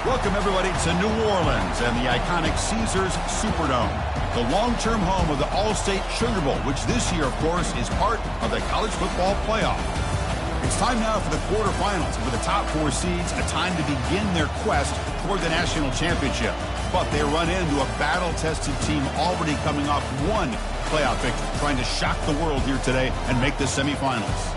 Welcome, everybody, to New Orleans and the iconic Caesars Superdome, the long-term home of the All-State Sugar Bowl, which this year, of course, is part of the college football playoff. It's time now for the quarterfinals, and for the top four seeds, a time to begin their quest toward the national championship. But they run into a battle-tested team already coming off one playoff victory, trying to shock the world here today and make the semifinals.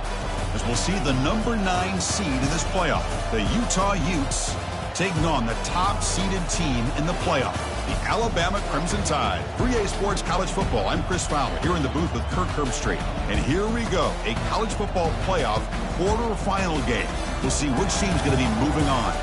As we'll see the number 9 seed in this playoff, the Utah Utes, taking on the top-seeded team in the playoff, the Alabama Crimson Tide. 3A Sports College Football. I'm Chris Fowler here in the booth with Kirk Herbstreit. And here we go, a college football playoff quarterfinal game. We'll see which team's going to be moving on.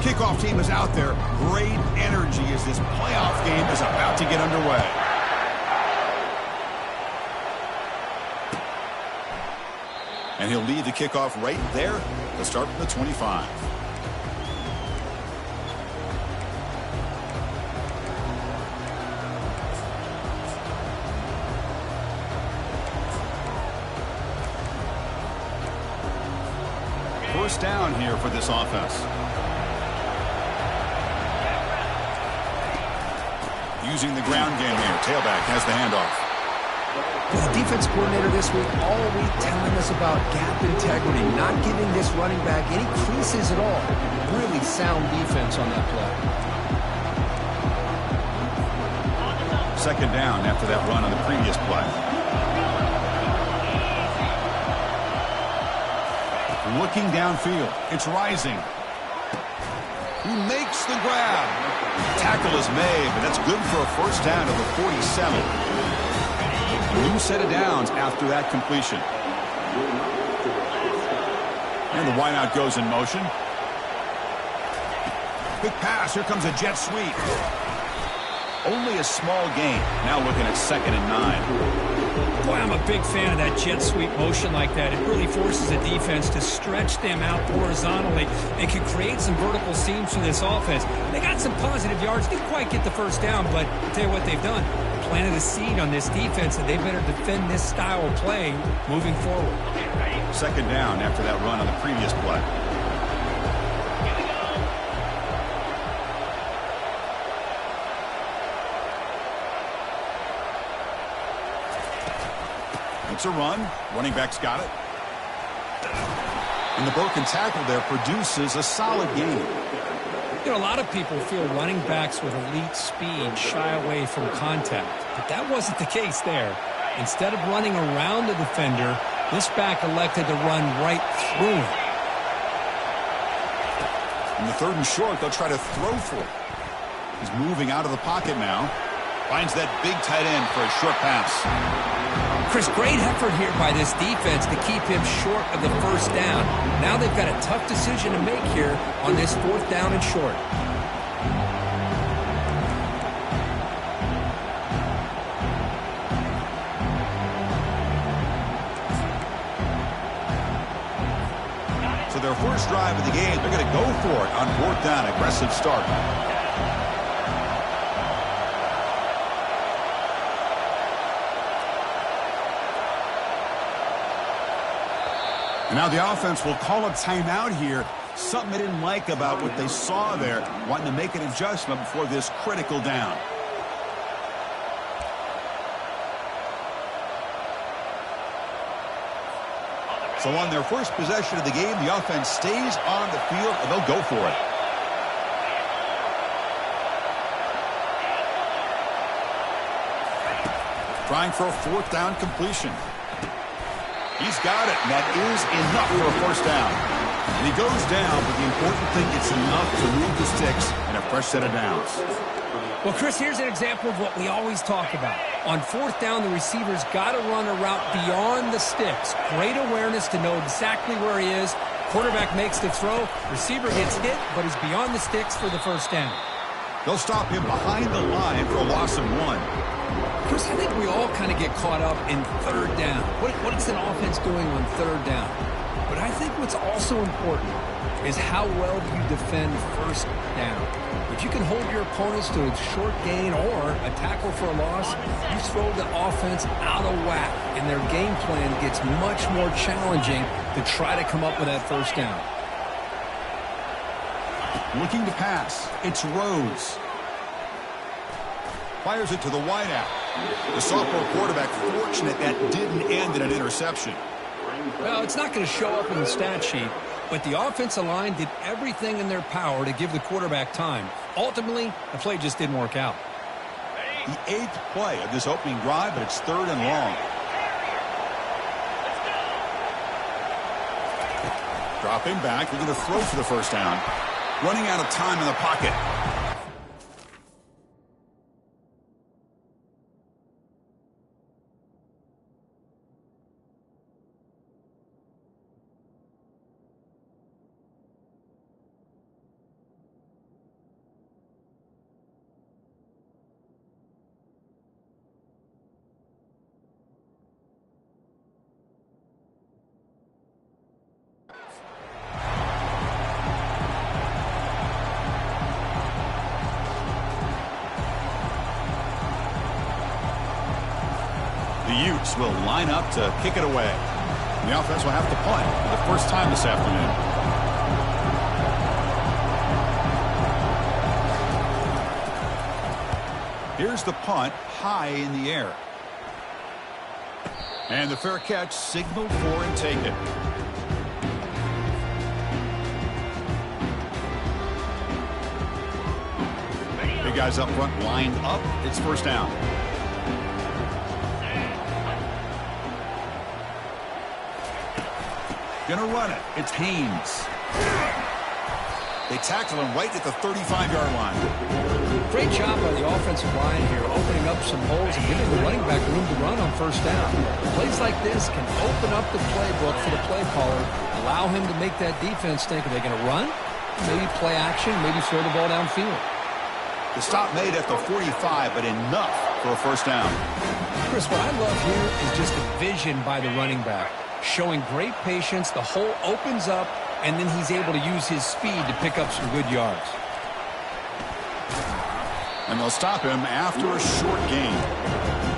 Kickoff team is out there. Great energy as this playoff game is about to get underway. And he'll lead the kickoff right there to start from the 25. First down here for this offense. Using the ground game here. Tailback has the handoff. The defense coordinator this week all week telling us about gap integrity, not giving this running back any creases at all. Really sound defense on that play. Second down after that run on the previous play. Looking downfield. It's Rising. He makes the grab. Tackle is made, but that's good for a first down to the 47. A new set of downs after that completion. And the wideout goes in motion. Quick pass. Here comes a jet sweep. Only a small gain. Now looking at 2nd and 9. Boy, I'm a big fan of that jet sweep motion like that. It really forces a defense to stretch them out horizontally and can create some vertical seams for this offense. They got some positive yards. Didn't quite get the first down, but I'll tell you what they've done. Planted a seed on this defense, and they better defend this style of play moving forward. Second down after that run on the previous play. It's a run. Running back's got it. And the broken tackle there produces a solid gain. You know, a lot of people feel running backs with elite speed shy away from contact. But that wasn't the case there. Instead of running around the defender, this back elected to run right through him. In the 3rd and short, they'll try to throw for it. He's moving out of the pocket now. Finds that big tight end for a short pass. Chris, great effort here by this defense to keep him short of the first down. Now they've got a tough decision to make here on this 4th down and short. So their first drive of the game, they're going to go for it on 4th down. Aggressive start. Now the offense will call a timeout here. Something they didn't like about what they saw there. Wanting to make an adjustment before this critical down. So on their first possession of the game, the offense stays on the field and they'll go for it. Trying for a 4th down completion. He's got it, and that is enough for a first down. And he goes down, but the important thing, it's enough to move the sticks and a fresh set of downs. Well, Chris, here's an example of what we always talk about. On 4th down, the receiver's got to run a route beyond the sticks. Great awareness to know exactly where he is. Quarterback makes the throw. Receiver gets hit, but is beyond the sticks for the first down. They'll stop him behind the line for a loss of 1. Chris, I think we all kind of get caught up in third down. What is an offense doing on third down? But I think what's also important is how well do you defend first down. If you can hold your opponents to a short gain or a tackle for a loss, you throw the offense out of whack, and their game plan gets much more challenging to try to come up with that first down. Looking to pass. It's Rose. Fires it to the wideout. The sophomore quarterback fortunate that didn't end in an interception. Well, it's not going to show up in the stat sheet, but the offensive line did everything in their power to give the quarterback time. Ultimately, the play just didn't work out. The 8th play of this opening drive, but it's 3rd and long. Dropping back, they're going to throw for the first down. Running out of time in the pocket. The Utes will line up to kick it away. And the offense will have to punt for the first time this afternoon. Here's the punt, high in the air. And the fair catch signaled for and taken. Big guys up front lined up. It's first down. Gonna run it. It's Haynes. They tackle him right at the 35-yard line. Great job by the offensive line here, opening up some holes and giving the running back room to run on first down. Plays like this can open up the playbook for the play caller, allow him to make that defense think, are they going to run? Maybe play action, maybe throw the ball downfield. The stop made at the 45, but enough for a first down. Chris, what I love here is just the vision by the running back. Showing great patience, the hole opens up, and then he's able to use his speed to pick up some good yards. And they'll stop him after a short gain.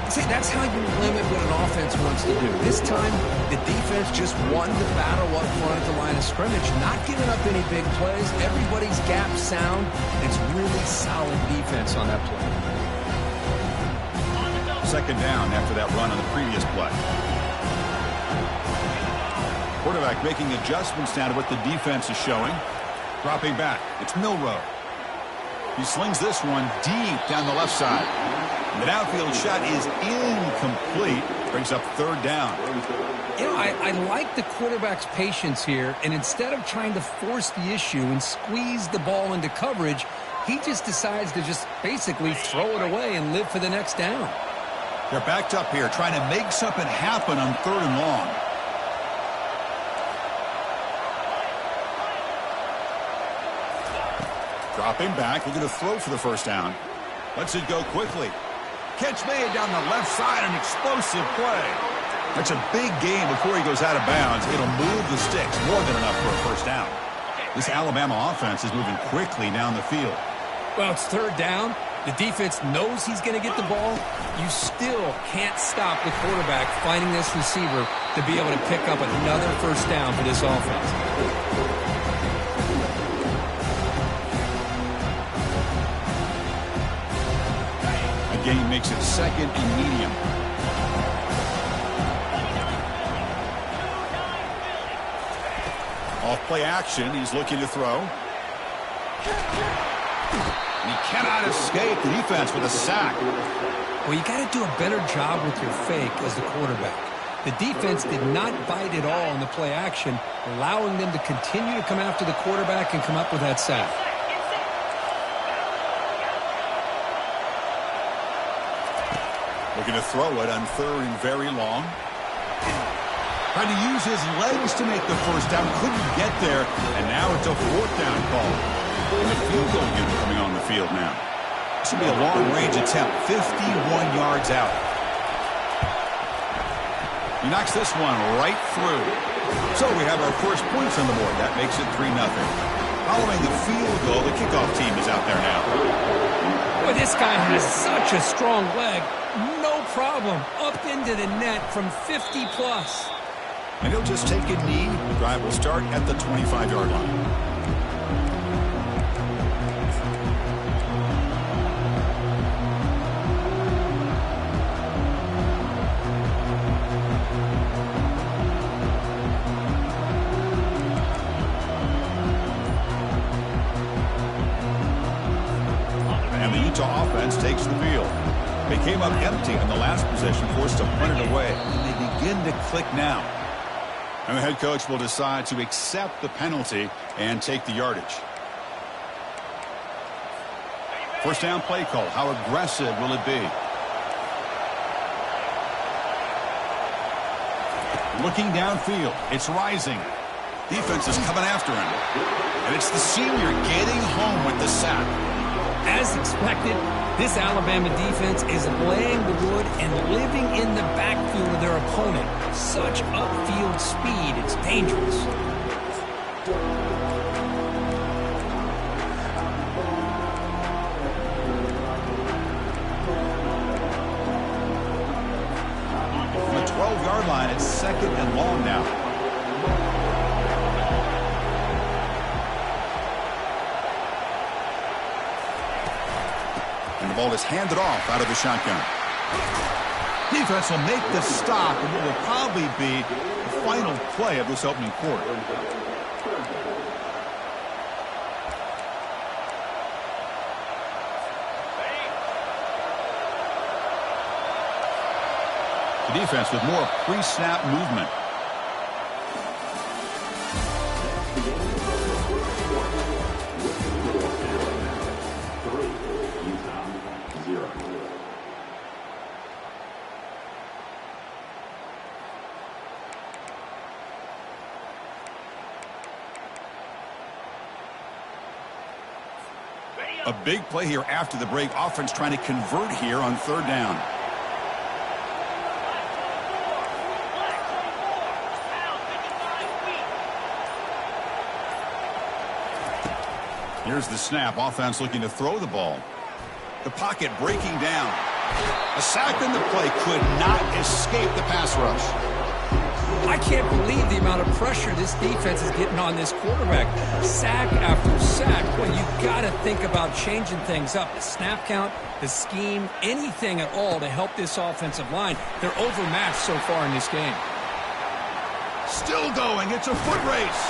See, that's how you limit what an offense wants to do. This time, the defense just won the battle up front at the line of scrimmage, not giving up any big plays. Everybody's gap sound. It's really solid defense on that play. Second down after that run on the previous play. Quarterback making adjustments now to what the defense is showing. Dropping back. It's Milroe. He slings this one deep down the left side. And the downfield shot is incomplete. Brings up third down. You know, I like the quarterback's patience here. And instead of trying to force the issue and squeeze the ball into coverage, he just decides to just basically throw it away and live for the next down. They're backed up here trying to make something happen on third and long. Dropping back, looking to throw for the first down. Lets it go quickly. Catch made down the left side, an explosive play. That's a big gain before he goes out of bounds. It'll move the sticks, more than enough for a first down. This Alabama offense is moving quickly down the field. Well, it's third down. The defense knows he's going to get the ball. You still can't stop the quarterback finding this receiver to be able to pick up another first down for this offense. Gain makes it second and medium. Off play action, he's looking to throw. And he cannot escape the defense with a sack. Well, you got to do a better job with your fake as the quarterback. The defense did not bite at all on the play action, allowing them to continue to come after the quarterback and come up with that sack. Looking to throw it on third and very long. Trying to use his legs to make the first down. Couldn't get there. And now it's a fourth down call. And the field goal unit coming on the field now. This will be a long-range attempt, 51 yards out. He knocks this one right through. So we have our first points on the board. That makes it 3-0. Following the field goal, the kickoff team is out there now. Boy, this guy has such a strong leg. No problem. Up into the net from 50+. And he'll just take a knee. The drive will start at the 25-yard line. And the Utah offense takes the field. They came up empty in the last possession, forced to punt it away. And they begin to click now. And the head coach will decide to accept the penalty and take the yardage. First down play call. How aggressive will it be? Looking downfield. It's rising. Defense is coming after him. And it's the senior getting home with the sack. As expected, this Alabama defense is laying the wood and living in the backfield of their opponent. Such upfield speed, it's dangerous. On the 12-yard line, it's second and long now. And the ball is handed off out of the shotgun. Defense will make the stop, and it will probably be the final play of this opening quarter. The defense with more pre-snap movement. A big play here after the break. Offense trying to convert here on third down. Here's the snap. Offense looking to throw the ball. The pocket breaking down. A sack in the play could not escape the pass rush. I can't believe the amount of pressure this defense is getting on this quarterback. Sack after sack. Well, you've got to think about changing things up. The snap count, the scheme, anything at all to help this offensive line. They're overmatched so far in this game. Still going. It's a foot race.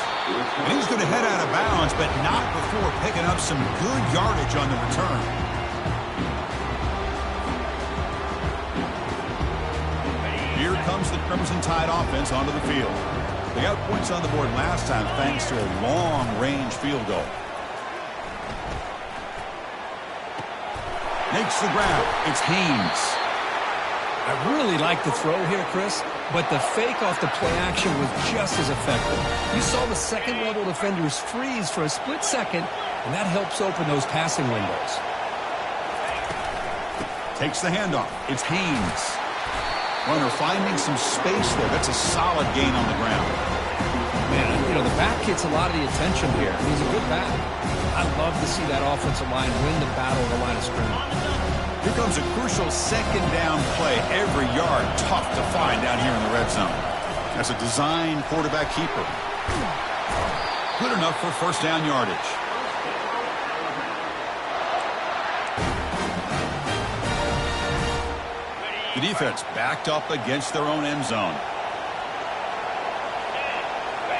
And he's going to head out of bounds, but not before picking up some good yardage on the return. Here comes the Crimson Tide offense onto the field. They got points on the board last time thanks to a long-range field goal. Makes the grab. It's Haynes. I really like the throw here, Chris, but the fake off the play action was just as effective. You saw the second-level defenders freeze for a split second, and that helps open those passing windows. Takes the handoff. It's Haynes. Runner finding some space there. That's a solid gain on the ground. Man, you know, the back gets a lot of the attention here. He's a good back. I love to see that offensive line win the battle of the line of scrimmage. Here comes a crucial second down play. Every yard tough to find down here in the red zone. That's a design quarterback keeper. Good enough for first down yardage. The defense backed up against their own end zone.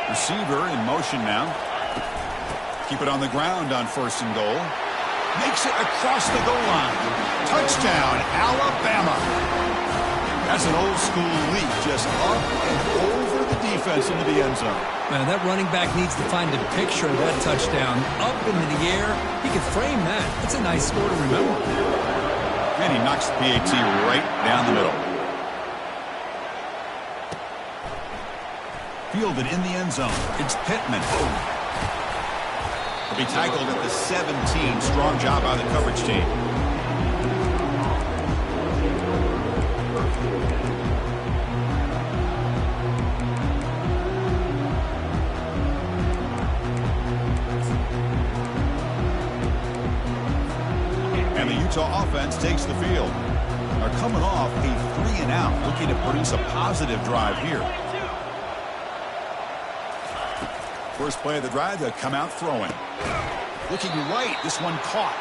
Receiver in motion now. Keep it on the ground on first and goal. Makes it across the goal line. Touchdown, Alabama. That's an old school leap, just up and over the defense into the end zone. Man, that running back needs to find a picture of that touchdown. Up into the air. He could frame that. That's a nice score to remember. And he knocks the PAT right down the middle. Fielded in the end zone. It's Pittman. He'll be tackled at the 17. Strong job by the coverage team. And the Utah offense takes the field. They're coming off a 3-and-out, looking to produce a positive drive here. First play of the drive, they'll come out throwing. Looking right, this one caught.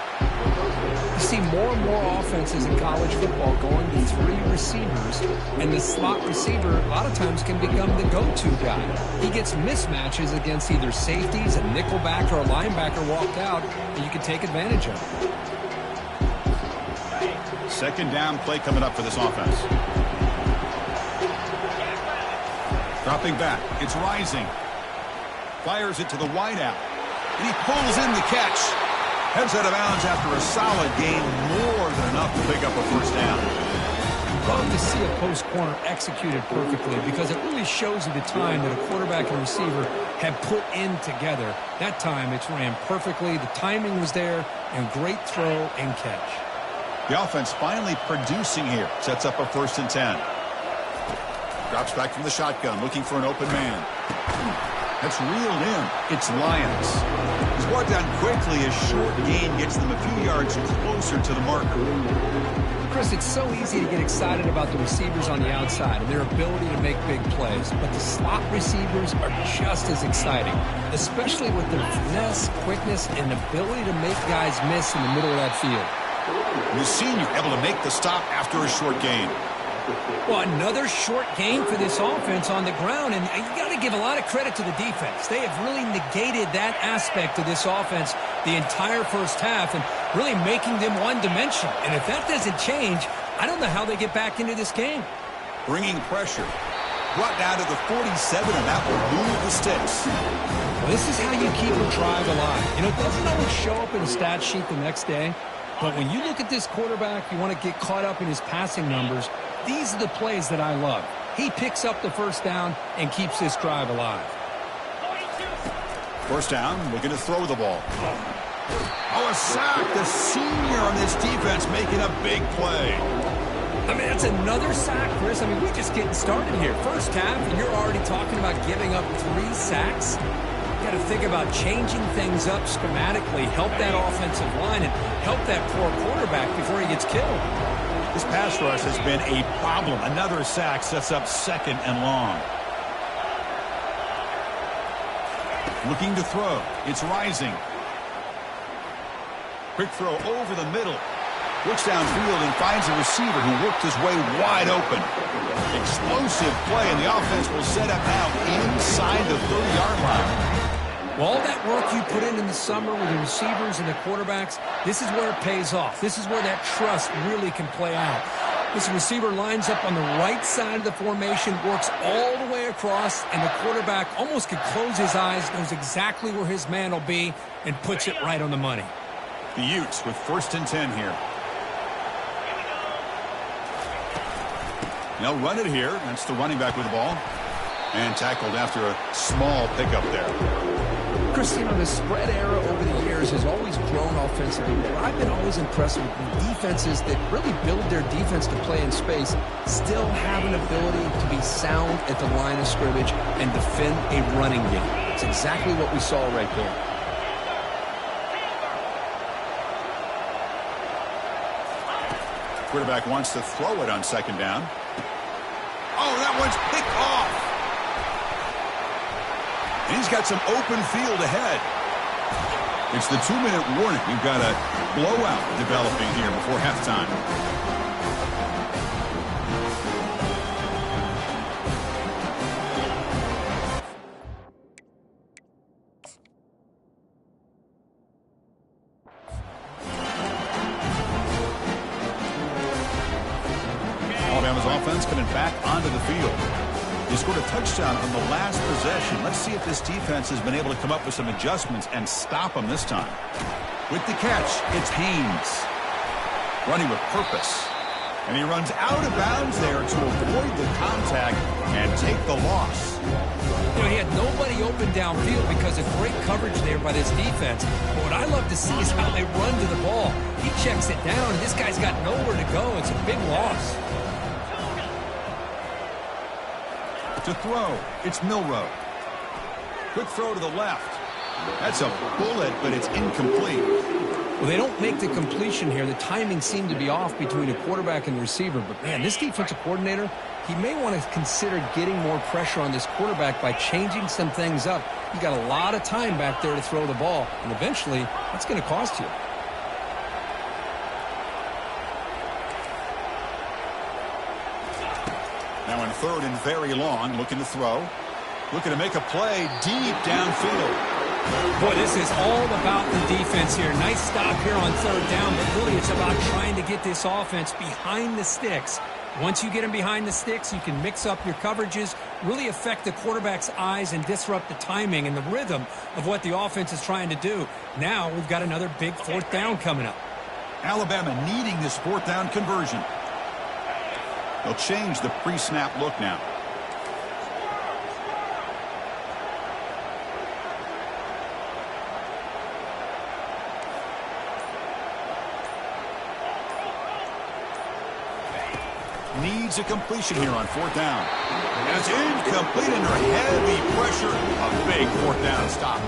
You see more and more offenses in college football going to 3 receivers, and the slot receiver a lot of times can become the go-to guy. He gets mismatches against either safeties, a nickelback, or a linebacker walked out, and you can take advantage of it. Second down play coming up for this offense. Dropping back, it's Rising. Fires it to the wideout. And he pulls in the catch. Heads out of bounds after a solid gain, more than enough to pick up a first down. Love to see a post corner executed perfectly because it really shows you the time that a quarterback and receiver have put in together. That time it's ran perfectly. The timing was there, and great throw and catch. The offense finally producing here. Sets up a 1st and 10. Drops back from the shotgun, looking for an open man. That's reeled in. It's Lyons. He's brought down quickly. A short gain gets them a few yards closer to the marker. Chris, it's so easy to get excited about the receivers on the outside and their ability to make big plays, but the slot receivers are just as exciting, especially with their finesse, quickness, and ability to make guys miss in the middle of that field. The senior able to make the stop after a short gain. Well, another short gain for this offense on the ground, and you got to give a lot of credit to the defense. They have really negated that aspect of this offense the entire first half and really making them one-dimensional. And if that doesn't change, I don't know how they get back into this game. Bringing pressure. Brought down to the 47, and that will move the sticks. Well, this is how you keep a drive alive. You know, it doesn't always show up in the stat sheet the next day, but when you look at this quarterback, you want to get caught up in his passing numbers. These are the plays that I love. He picks up the first down and keeps this drive alive. First down, looking to throw the ball. Oh, a sack. The senior on this defense making a big play. I mean, that's another sack, Chris. I mean, we're just getting started here. First half, and you're already talking about giving up 3 sacks. You got to think about changing things up schematically, help that offensive line, and help that poor quarterback before he gets killed. This pass rush has been a problem. Another sack sets up 2nd and long. Looking to throw. It's Rising. Quick throw over the middle. Looks downfield and finds a receiver who worked his way wide open. Explosive play, and the offense will set up now inside the 30-yard line. Well, all that work you put in the summer with the receivers and the quarterbacks, this is where it pays off. This is where that trust really can play out. This receiver lines up on the right side of the formation, works all the way across, and the quarterback almost could close his eyes, knows exactly where his man will be, and puts it right on the money. The Utes with 1st and 10 here. They'll run it here. That's the running back with the ball. And tackled after a small pickup there. Chris, you know, the spread era over the years has always grown offensively, but I've been always impressed with the defenses that really build their defense to play in space, still have an ability to be sound at the line of scrimmage and defend a running game. It's exactly what we saw right there. Quarterback wants to throw it on 2nd down. Oh, that one's picked off. And he's got some open field ahead. It's the 2-minute warning. We've got a blowout developing here before halftime. Alabama's offense coming back onto the field. They scored a touchdown on the last possession. Let's see if this defense has been able to come up with some adjustments and stop them this time. With the catch, it's Haynes. Running with purpose. And he runs out of bounds there to avoid the contact and take the loss. You know, he had nobody open downfield because of great coverage there by this defense. But what I love to see is how they run to the ball. He checks it down, and this guy's got nowhere to go. It's a big loss. To throw, it's Milroe. Quick throw to the left. That's a bullet, but it's incomplete. Well, they don't make the completion here. The timing seemed to be off between a quarterback and the receiver. But, man, this defensive coordinator, he may want to consider getting more pressure on this quarterback by changing some things up. He's got a lot of time back there to throw the ball, and eventually that's going to cost you. Now in third and very long, looking to throw. Looking to make a play deep downfield. Boy, this is all about the defense here. Nice stop here on third down, but really it's about trying to get this offense behind the sticks. Once you get them behind the sticks, you can mix up your coverages, really affect the quarterback's eyes and disrupt the timing and the rhythm of what the offense is trying to do. Now we've got another big fourth down coming up. Alabama needing this fourth down conversion. They'll change the pre-snap look now. Needs a completion here on fourth down. And it's incomplete under heavy pressure. A big fourth down stop.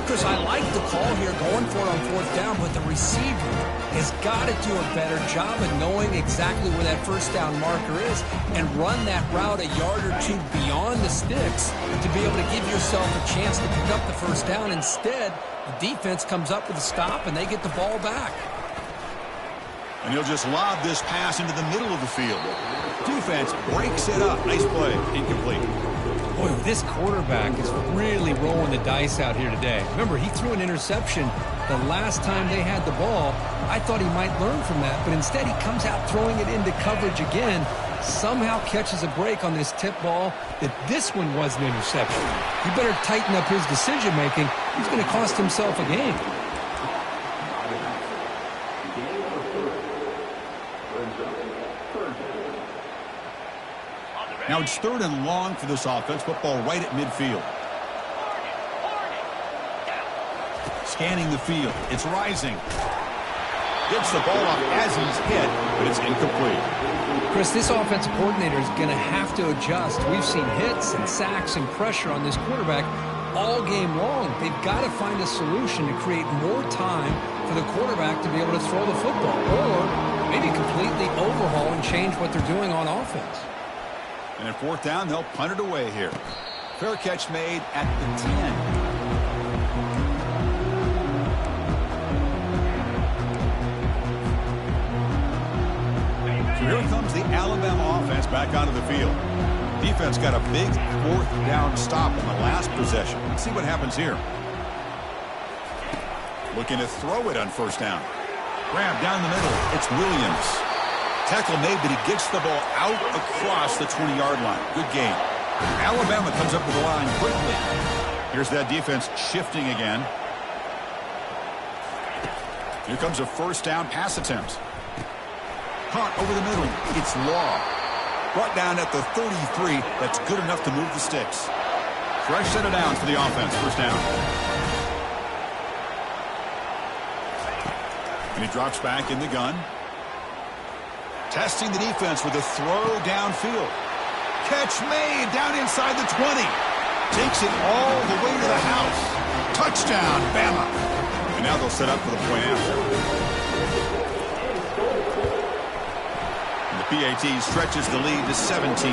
Chris, I like the call here going for it on fourth down, but the receiver has got to do a better job of knowing exactly where that first down marker is and run that route a yard or two beyond the sticks to be able to give yourself a chance to pick up the first down. Instead, the defense comes up with a stop and they get the ball back. And he'll just lob this pass into the middle of the field. Defense breaks it up. Nice play. Incomplete. Boy, this quarterback is really rolling the dice out here today. Remember, he threw an interception the last time they had the ball. I thought he might learn from that, but instead he comes out throwing it into coverage again, somehow catches a break on this tip ball that this one was an interception. He better tighten up his decision-making. He's going to cost himself a game. Now it's third and long for this offense. Football right at midfield. Scanning the field. It's rising. Gets the ball up as he's hit, but it's incomplete. Chris, this offensive coordinator is going to have to adjust. We've seen hits and sacks and pressure on this quarterback all game long. They've got to find a solution to create more time for the quarterback to be able to throw the football, or maybe completely overhaul and change what they're doing on offense. And at fourth down, they'll punt it away here. Fair catch made at the 10. So here comes the Alabama offense back onto the field. Defense got a big fourth down stop on the last possession. Let's see what happens here. Looking to throw it on first down. Grab down the middle. It's Williams. Tackle made, but he gets the ball out across the 20-yard line. Good game. Alabama comes up with the line quickly. Here's that defense shifting again. Here comes a first down pass attempt. Caught over the middle. It's Law. Brought down at the 33. That's good enough to move the sticks. Fresh set of downs for the offense. First down. And he drops back in the gun. Testing the defense with a throw downfield. Catch made down inside the 20. Takes it all the way to the house. Touchdown, Bama. And now they'll set up for the point after. And the PAT stretches the lead to 17-0.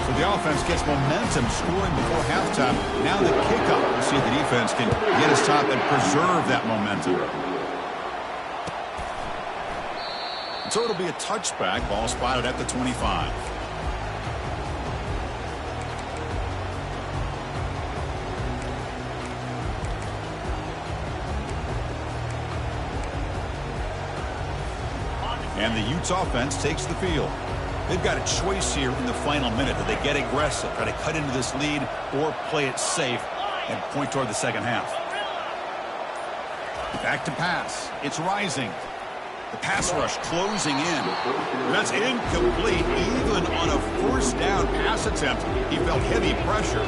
So the offense gets momentum scoring before halftime. Now the kickoff. We'll see if the defense can get his top and preserve that momentum. So it'll be a touchback. Ball spotted at the 25. And the Utes offense takes the field. They've got a choice here in the final minute. Do they get aggressive, try to cut into this lead, or play it safe and point toward the second half? Back to pass. It's rising. The pass rush closing in. That's incomplete. Even on a first down pass attempt, he felt heavy pressure.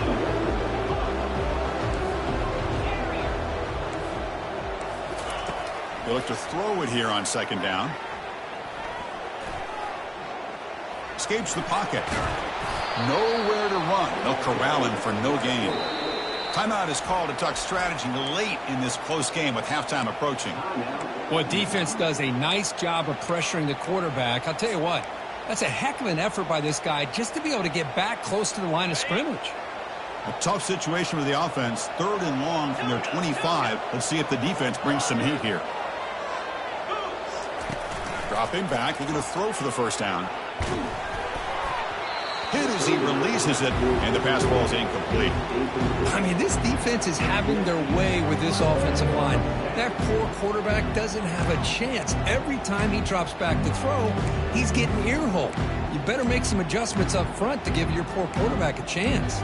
They look to throw it here on second down. Escapes the pocket. Nowhere to run. They'll corral him for no gain. Timeout is called to talk strategy late in this close game with halftime approaching. Well, defense does a nice job of pressuring the quarterback. I'll tell you what, that's a heck of an effort by this guy just to be able to get back close to the line of scrimmage. A tough situation for the offense. 3rd and long from their 25. Let's see if the defense brings some heat here. Dropping back, looking to throw for the first down. Hit as he releases it, and the pass ball is incomplete. I mean, this defense is having their way with this offensive line. That poor quarterback doesn't have a chance. Every time he drops back to throw, he's getting earholed. You better make some adjustments up front to give your poor quarterback a chance.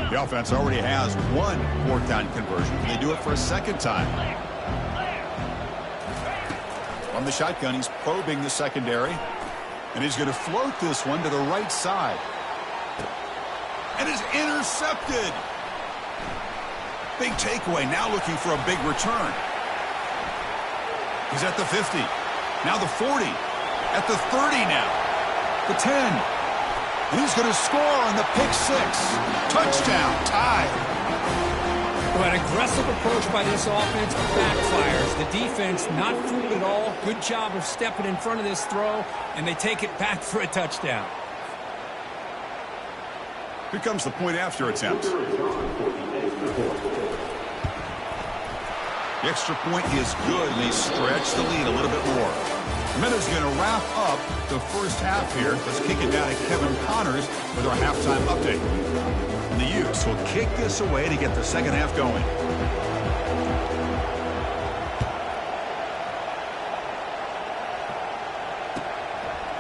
The offense already has one 4th down conversion. Can they do it for a second time? From the shotgun, he's probing the secondary. And he's going to float this one to the right side. And is intercepted. Big takeaway, now looking for a big return. He's at the 50. Now the 40. At the 30 now. The 10. And he's going to score on the pick 6. Touchdown, tied. Well, an aggressive approach by this offense backfires. The defense not fooled at all. Good job of stepping in front of this throw, and they take it back for a touchdown. Here comes the point after attempt. The extra point is good, and they stretch the lead a little bit more. Minutes going to wrap up the first half here. Let's kick it down to Kevin Connors with our halftime update. And the Utes will kick this away to get the second half going.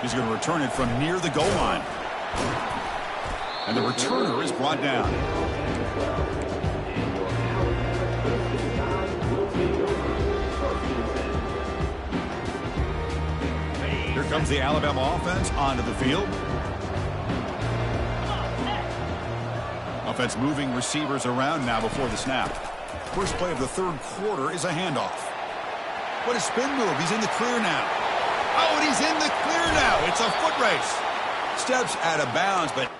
He's going to return it from near the goal line. And the returner is brought down. Here comes the Alabama offense onto the field. Offense moving receivers around now before the snap. First play of the 3rd quarter is a handoff. What a spin move. He's in the clear now. Oh, and he's in the clear now. It's a foot race. Steps out of bounds, but